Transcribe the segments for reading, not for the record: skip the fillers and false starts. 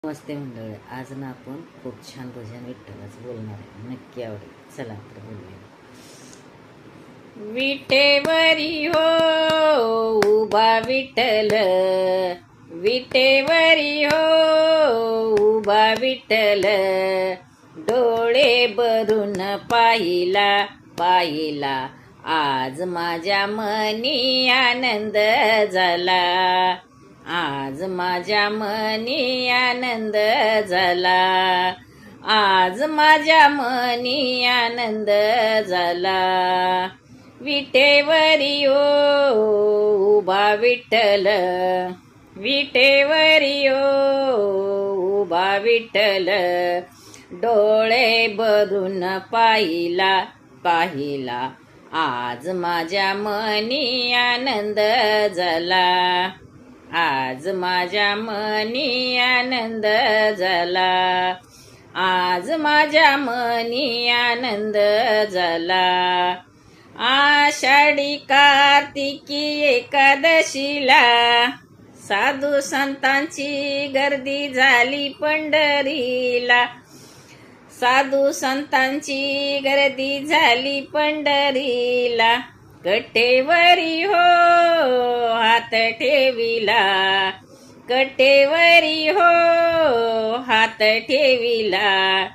नमस्ते मंडळी. आज ना आपण खूप छान भजन विठ्ठलाच बोलणार आहे. नक्की आवडेल. चला तर बोलूया. विटेवरी हो उभा विठ्ठल, विटेवरी हो उभा विठ्ठल, डोळे भरून पाहिला पाहिला, आज माझ्या मनी आनंद झाला, आज माझ्या मनी आनंद झाला, आज माझ्या मनी आनंद झाला. विटेवरी ओ उभा विठ्ठल, विटेवरी ओ उभा विठ्ठल, डोळे भरून पाहिला पाहिला, आज माझ्या मनी आनंद झाला, आज माझ्या मनी आनंद झाला, आज माझ्या मनी आनंद झाला. आषाढी कार्तिकी एकादशीला साधू संतांची गर्दी झाली पंढरीला, साधू संतांची गर्दी झाली पंढरीला, कटेवरी हो हात ठेविला, कटेवरी हो हात ठेविला,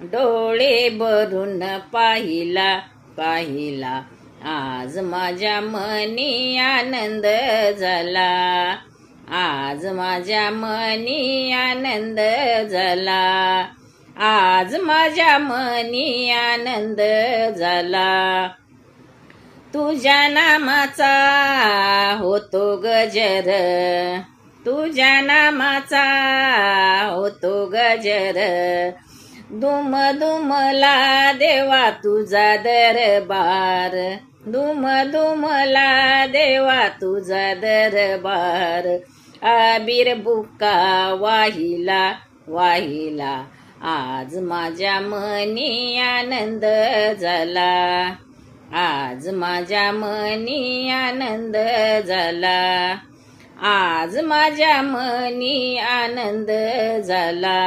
डोळे भरून पाहिला पाहिला, आज माझ्या मनी आनंद झाला, आज माझ्या मनी आनंद झाला, आज माझ्या मनी आनंद झाला. तुझ्या नामाचा होतो गजर, तुझ्या नामाचा होतो गजर, दुम दुमला देवा तुझा दरबार, दुम दुमला देवा तुझा दरबार, आबीर बुका वाहिला वाहिला, आज माझ्या मनी आनंद झाला, आज माझ्या मनी आनंद झाला, आज माझ्या मनी आनंद झाला.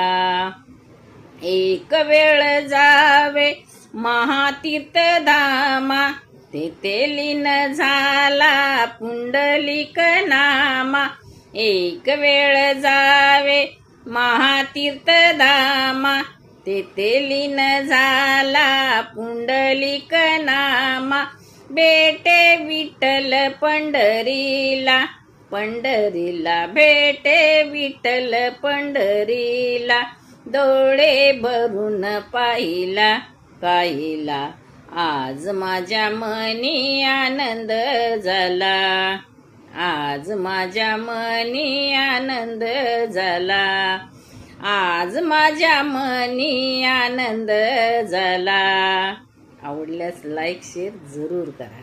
एक वेळ जावे महातीर्थ धामा, तेथे लीन झाला पुंडलिक नामा, एक वेळ जावे महातीर्थ धामा, तेथे लीन झाला पुंडलिक नामा, भेटे विठ्ठल पंढरीला, पंढरीला भेटे विठ्ठल पंढरीला, डोळे भरून पाहिला पाहिला, आज माझ्या मनी आनंद झाला, आज माझ्या मनी आनंद झाला, आज माझ्या मनी आनंद झाला. आवडल्यास लाईक शेअर जरूर करा.